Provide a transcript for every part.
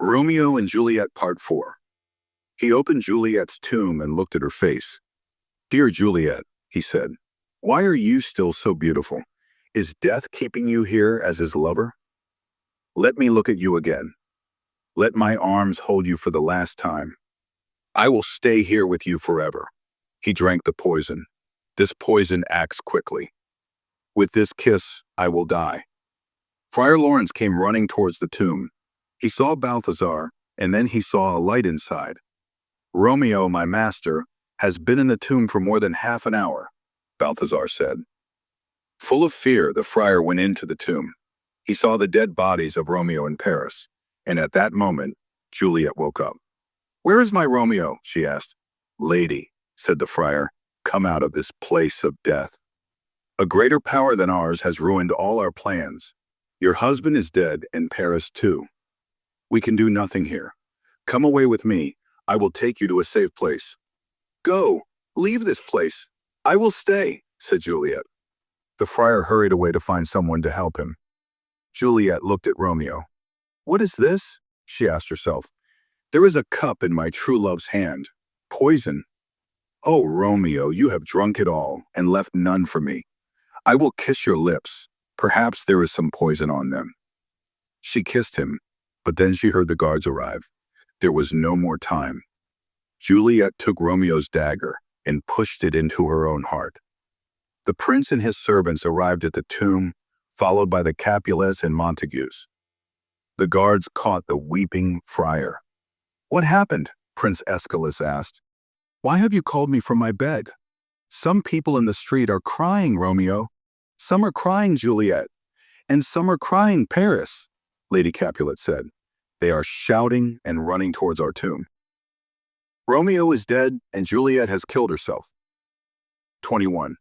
Romeo and Juliet Part 4. He opened Juliet's tomb and looked at her face. "Dear Juliet," he said, "why are you still so beautiful? Is death keeping you here as his lover? Let me look at you again. Let my arms hold you for the last time. I will stay here with you forever." He drank the poison. This poison acts quickly. "With this kiss, I will die." Friar Lawrence came running towards the tomb. He saw Balthazar, and then he saw a light inside. "Romeo, my master, has been in the tomb for more than half an hour," Balthazar said. Full of fear, the friar went into the tomb. He saw the dead bodies of Romeo and Paris, and at that moment, Juliet woke up. "Where is my Romeo?" she asked. "Lady," said the friar, "come out of this place of death. A greater power than ours has ruined all our plans. Your husband is dead, and Paris too. We can do nothing here. Come away with me. I will take you to a safe place." "Go, leave this place. I will stay," said Juliet. The friar hurried away to find someone to help him. Juliet looked at Romeo. "What is this?" she asked herself. "There is a cup in my true love's hand. Poison. Oh, Romeo, you have drunk it all and left none for me. I will kiss your lips. Perhaps there is some poison on them." She kissed him, but then she heard the guards arrive. There was no more time. Juliet took Romeo's dagger and pushed it into her own heart. The prince and his servants arrived at the tomb, followed by the Capulets and Montagues. The guards caught the weeping friar. "What happened?" Prince Aeschylus asked. "Why have you called me from my bed? Some people in the street are crying, Romeo. Some are crying, Juliet. And some are crying, Paris," Lady Capulet said. "They are shouting and running towards our tomb. Romeo is dead and Juliet has killed herself." 21.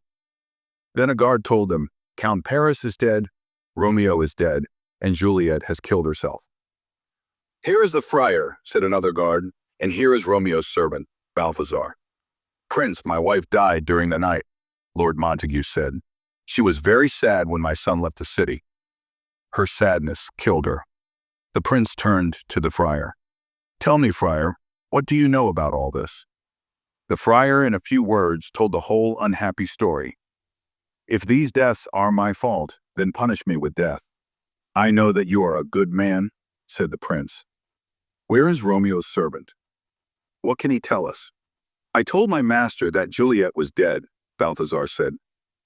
Then a guard told them, "Count Paris is dead, Romeo is dead, and Juliet has killed herself." "Here is the friar," said another guard, "and here is Romeo's servant, Balthazar." "Prince, my wife died during the night," Lord Montague said. "She was very sad when my son left the city. Her sadness killed her." The prince turned to the friar. "Tell me, friar, what do you know about all this?" The friar, in a few words, told the whole unhappy story. "If these deaths are my fault, then punish me with death." "I know that you are a good man," said the prince. "Where is Romeo's servant? What can he tell us?" "I told my master that Juliet was dead," Balthazar said.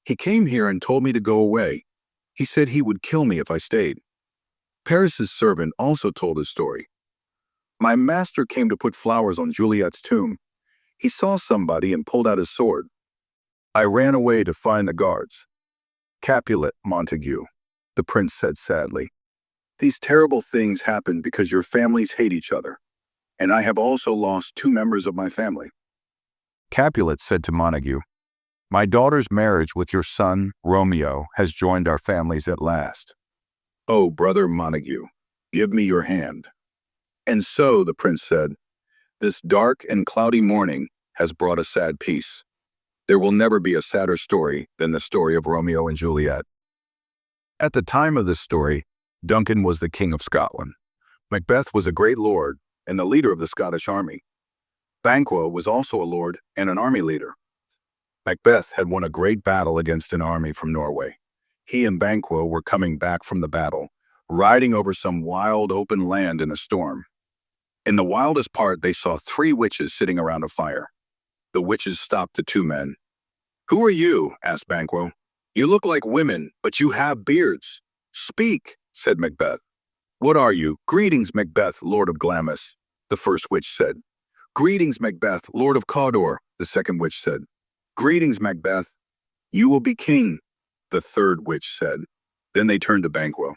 "He came here and told me to go away. He said he would kill me if I stayed." Paris's servant also told his story. "My master came to put flowers on Juliet's tomb. He saw somebody and pulled out his sword. I ran away to find the guards." "Capulet, Montague," the prince said sadly. "These terrible things happen because your families hate each other, and I have also lost 2 members of my family." Capulet said to Montague, "My daughter's marriage with your son, Romeo, has joined our families at last. Oh, brother Montague, give me your hand." "And so," the prince said, "this dark and cloudy morning has brought a sad peace. There will never be a sadder story than the story of Romeo and Juliet." At the time of this story, Duncan was the King of Scotland. Macbeth was a great lord and the leader of the Scottish army. Banquo was also a lord and an army leader. Macbeth had won a great battle against an army from Norway. He and Banquo were coming back from the battle, riding over some wild open land in a storm. In the wildest part, they saw 3 witches sitting around a fire. The witches stopped the 2 men. "Who are you?" asked Banquo. "You look like women, but you have beards." "Speak," said Macbeth. "What are you?" "Greetings, Macbeth, Lord of Glamis," the first witch said. "Greetings, Macbeth, Lord of Cawdor," the second witch said. "Greetings, Macbeth. You will be king," the third witch said. Then they turned to Banquo.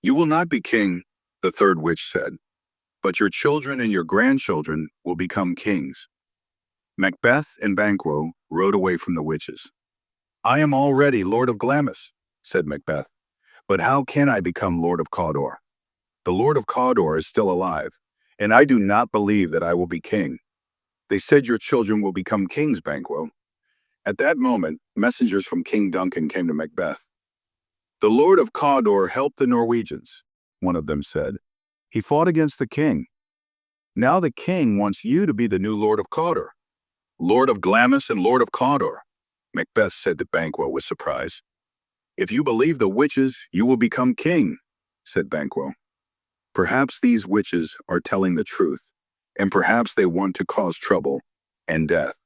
"You will not be king," the third witch said, "but your children and your grandchildren will become kings." Macbeth and Banquo rode away from the witches. "I am already Lord of Glamis," said Macbeth, "but how can I become Lord of Cawdor? The Lord of Cawdor is still alive, and I do not believe that I will be king." "They said your children will become kings, Banquo." At that moment, messengers from King Duncan came to Macbeth. "The Lord of Cawdor helped the Norwegians," one of them said. "He fought against the king, Now the king wants you to be the new Lord of Cawdor. Lord of Glamis and Lord of Cawdor, Macbeth said to Banquo with surprise. If you believe the witches, you will become king, said Banquo. Perhaps these witches are telling the truth, and perhaps they want to cause trouble and death.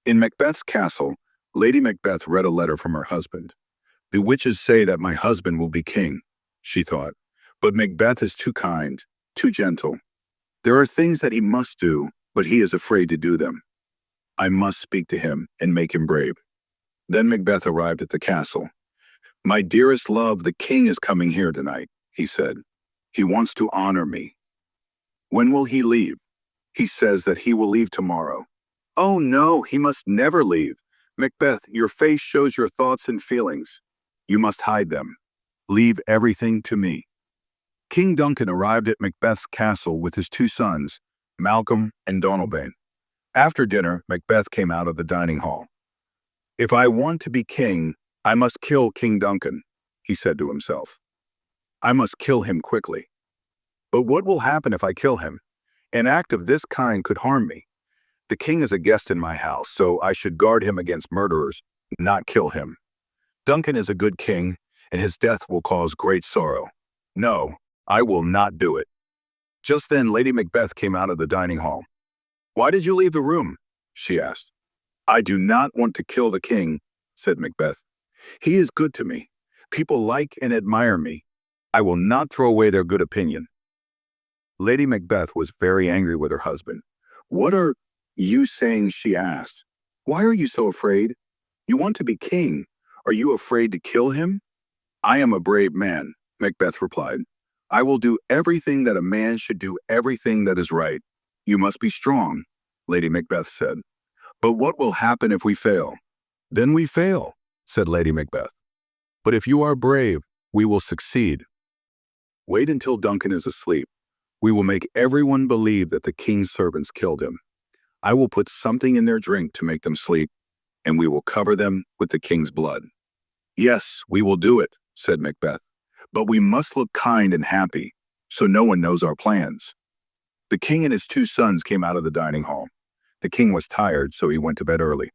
In Macbeth's castle, Lady Macbeth read a letter from her husband. The witches say that my husband will be king, she thought, but Macbeth is too kind, too gentle. There are things that he must do, but he is afraid to do them. I must speak to him and make him brave. Then Macbeth arrived at the castle. My dearest love, the king is coming here tonight, he said. He wants to honor me. When will he leave? He says that he will leave tomorrow. Oh no, he must never leave. Macbeth, your face shows your thoughts and feelings. You must hide them. Leave everything to me. King Duncan arrived at Macbeth's castle with his two sons, Malcolm and Donalbain. After dinner, Macbeth came out of the dining hall. If I want to be king, I must kill King Duncan, he said to himself. I must kill him quickly. But what will happen if I kill him? An act of this kind could harm me. The king is a guest in my house, so I should guard him against murderers, not kill him. Duncan is a good king, and his death will cause great sorrow. No, I will not do it. Just then, Lady Macbeth came out of the dining hall. Why did you leave the room? She asked. I do not want to kill the king, said Macbeth. He is good to me. People like and admire me. I will not throw away their good opinion. Lady Macbeth was very angry with her husband. What are you saying? She asked. Why are you so afraid? You want to be king. Are you afraid to kill him? I am a brave man, Macbeth replied. I will do everything that a man should do, everything that is right. You must be strong, Lady Macbeth said. But what will happen if we fail? Then we fail, said Lady Macbeth. But if you are brave, we will succeed. Wait until Duncan is asleep. We will make everyone believe that the king's servants killed him. I will put something in their drink to make them sleep, and we will cover them with the king's blood. Yes, we will do it, said Macbeth. But we must look kind and happy, so no one knows our plans. The king and his two sons came out of the dining hall. The king was tired, so he went to bed early.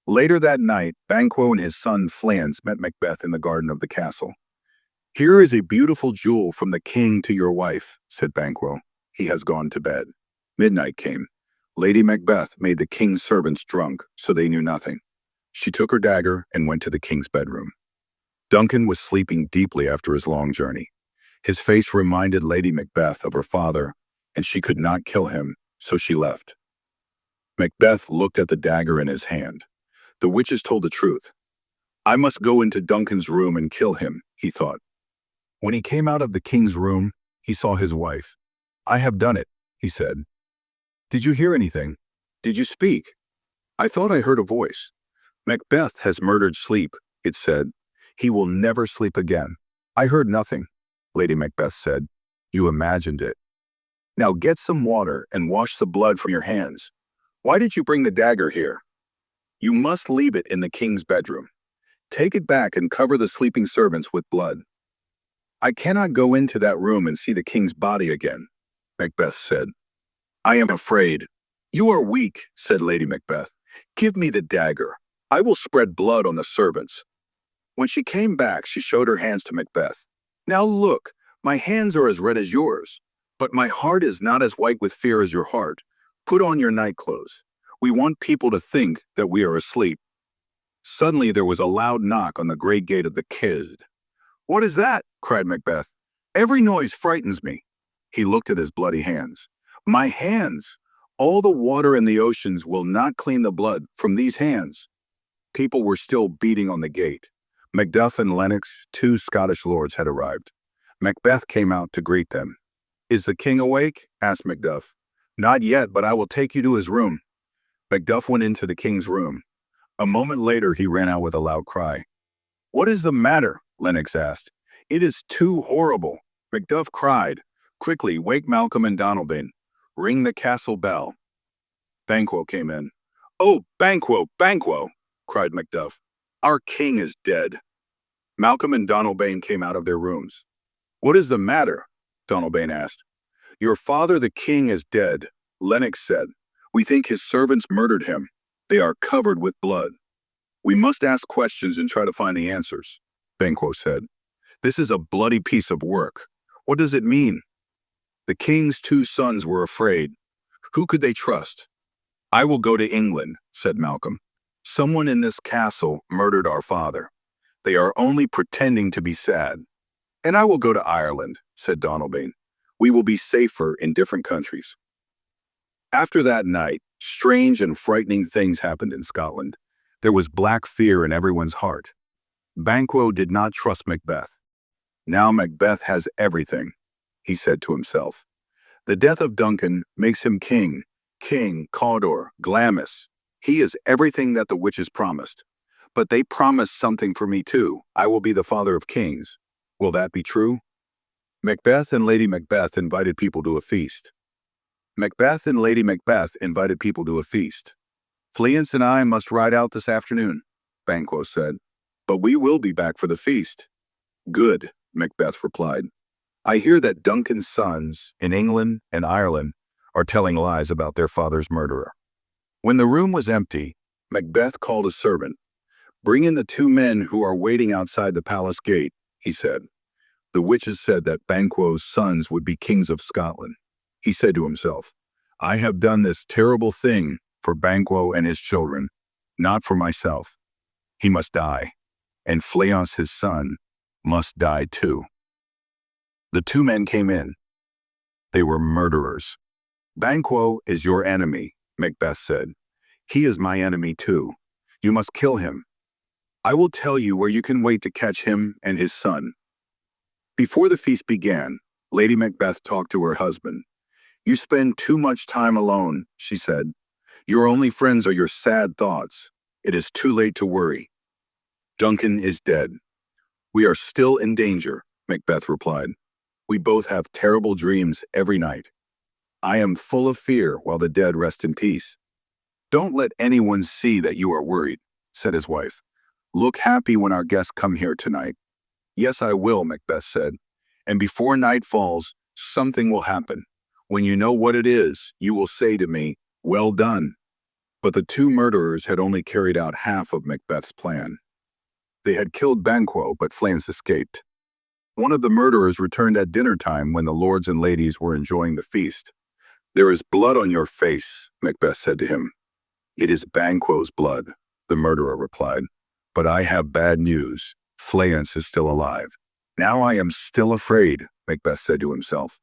Later that night, Banquo and his son Flans met Macbeth in the garden of the castle. Here is a beautiful jewel from the king to your wife, said Banquo. He has gone to bed. Midnight came. Lady Macbeth made the king's servants drunk, so they knew nothing. She took her dagger and went to the king's bedroom. Duncan was sleeping deeply after his long journey. His face reminded Lady Macbeth of her father, and she could not kill him, so she left. Macbeth looked at the dagger in his hand. The witches told the truth. I must go into Duncan's room and kill him, he thought. When he came out of the king's room, he saw his wife. I have done it, he said. Did you hear anything? Did you speak? I thought I heard a voice. Macbeth has murdered sleep, it said. He will never sleep again. I heard nothing, Lady Macbeth said. You imagined it. Now get some water and wash the blood from your hands. Why did you bring the dagger here? You must leave it in the king's bedroom. Take it back and cover the sleeping servants with blood. I cannot go into that room and see the king's body again, Macbeth said. I am afraid. You are weak, said Lady Macbeth. Give me the dagger. I will spread blood on the servants. When she came back, she showed her hands to Macbeth. Now look, my hands are as red as yours, but my heart is not as white with fear as your heart. Put on your nightclothes. We want people to think that we are asleep. Suddenly there was a loud knock on the great gate of the Kizd. What is that? Cried Macbeth. Every noise frightens me. He looked at his bloody hands. My hands! All the water in the oceans will not clean the blood from these hands. People were still beating on the gate. Macduff and Lennox, two Scottish lords, had arrived. Macbeth came out to greet them. Is the king awake? Asked Macduff. Not yet, but I will take you to his room. Macduff went into the king's room. A moment later, he ran out with a loud cry. What is the matter? Lennox asked. It is too horrible. Macduff cried. Quickly, wake Malcolm and Donalbain. Ring the castle bell. Banquo came in. Oh, Banquo, Banquo, cried Macduff. Our king is dead. Malcolm and Donalbain came out of their rooms. What is the matter? Donalbain asked. Your father the king is dead, Lennox said. We think his servants murdered him. They are covered with blood. We must ask questions and try to find the answers, Banquo said. This is a bloody piece of work. What does it mean? The king's two sons were afraid. Who could they trust? I will go to England, said Malcolm. Someone in this castle murdered our father. They are only pretending to be sad. And I will go to Ireland, said Donalbain. We will be safer in different countries. After that night, strange and frightening things happened in Scotland. There was black fear in everyone's heart. Banquo did not trust Macbeth. Now Macbeth has everything, he said to himself. The death of Duncan makes him king, Cawdor, Glamis. He is everything that the witches promised. But they promised something for me too. I will be the father of kings. Will that be true? Macbeth and Lady Macbeth invited people to a feast. Macbeth and Lady Macbeth invited people to a feast. Fleance and I must ride out this afternoon, Banquo said. But we will be back for the feast. Good, Macbeth replied. I hear that Duncan's sons in England and Ireland are telling lies about their father's murderer. When the room was empty, Macbeth called a servant. Bring in the two men who are waiting outside the palace gate, he said. The witches said that Banquo's sons would be kings of Scotland. He said to himself, I have done this terrible thing for Banquo and his children, not for myself. He must die, and Fleance, his son, must die too. The two men came in. They were murderers. Banquo is your enemy, Macbeth said. He is my enemy too. You must kill him. I will tell you where you can wait to catch him and his son. Before the feast began, Lady Macbeth talked to her husband. You spend too much time alone, she said. Your only friends are your sad thoughts. It is too late to worry. Duncan is dead. We are still in danger, Macbeth replied. We both have terrible dreams every night. I am full of fear while the dead rest in peace. Don't let anyone see that you are worried, said his wife. Look happy when our guests come here tonight. Yes, I will, Macbeth said. And before night falls, something will happen. When you know what it is, you will say to me, well done. But the two murderers had only carried out half of Macbeth's plan. They had killed Banquo, but Fleance escaped. One of the murderers returned at dinner time when the lords and ladies were enjoying the feast. There is blood on your face, Macbeth said to him. It is Banquo's blood, the murderer replied. But I have bad news. Fleance is still alive. Now I am still afraid, Macbeth said to himself.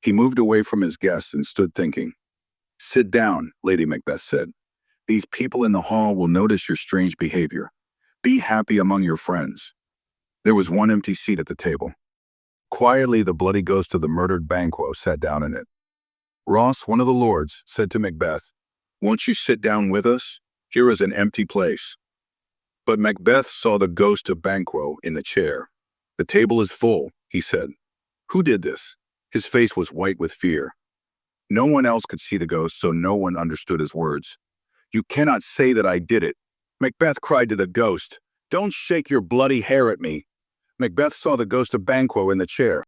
He moved away from his guests and stood thinking. Sit down, Lady Macbeth said. These people in the hall will notice your strange behavior. Be happy among your friends. There was one empty seat at the table. Quietly, the bloody ghost of the murdered Banquo sat down in it. Ross, one of the lords, said to Macbeth, Won't you sit down with us? Here is an empty place. But Macbeth saw the ghost of Banquo in the chair. The table is full, he said. Who did this? His face was white with fear. No one else could see the ghost, so no one understood his words. You cannot say that I did it. Macbeth cried to the ghost. Don't shake your bloody hair at me. Macbeth saw the ghost of Banquo in the chair.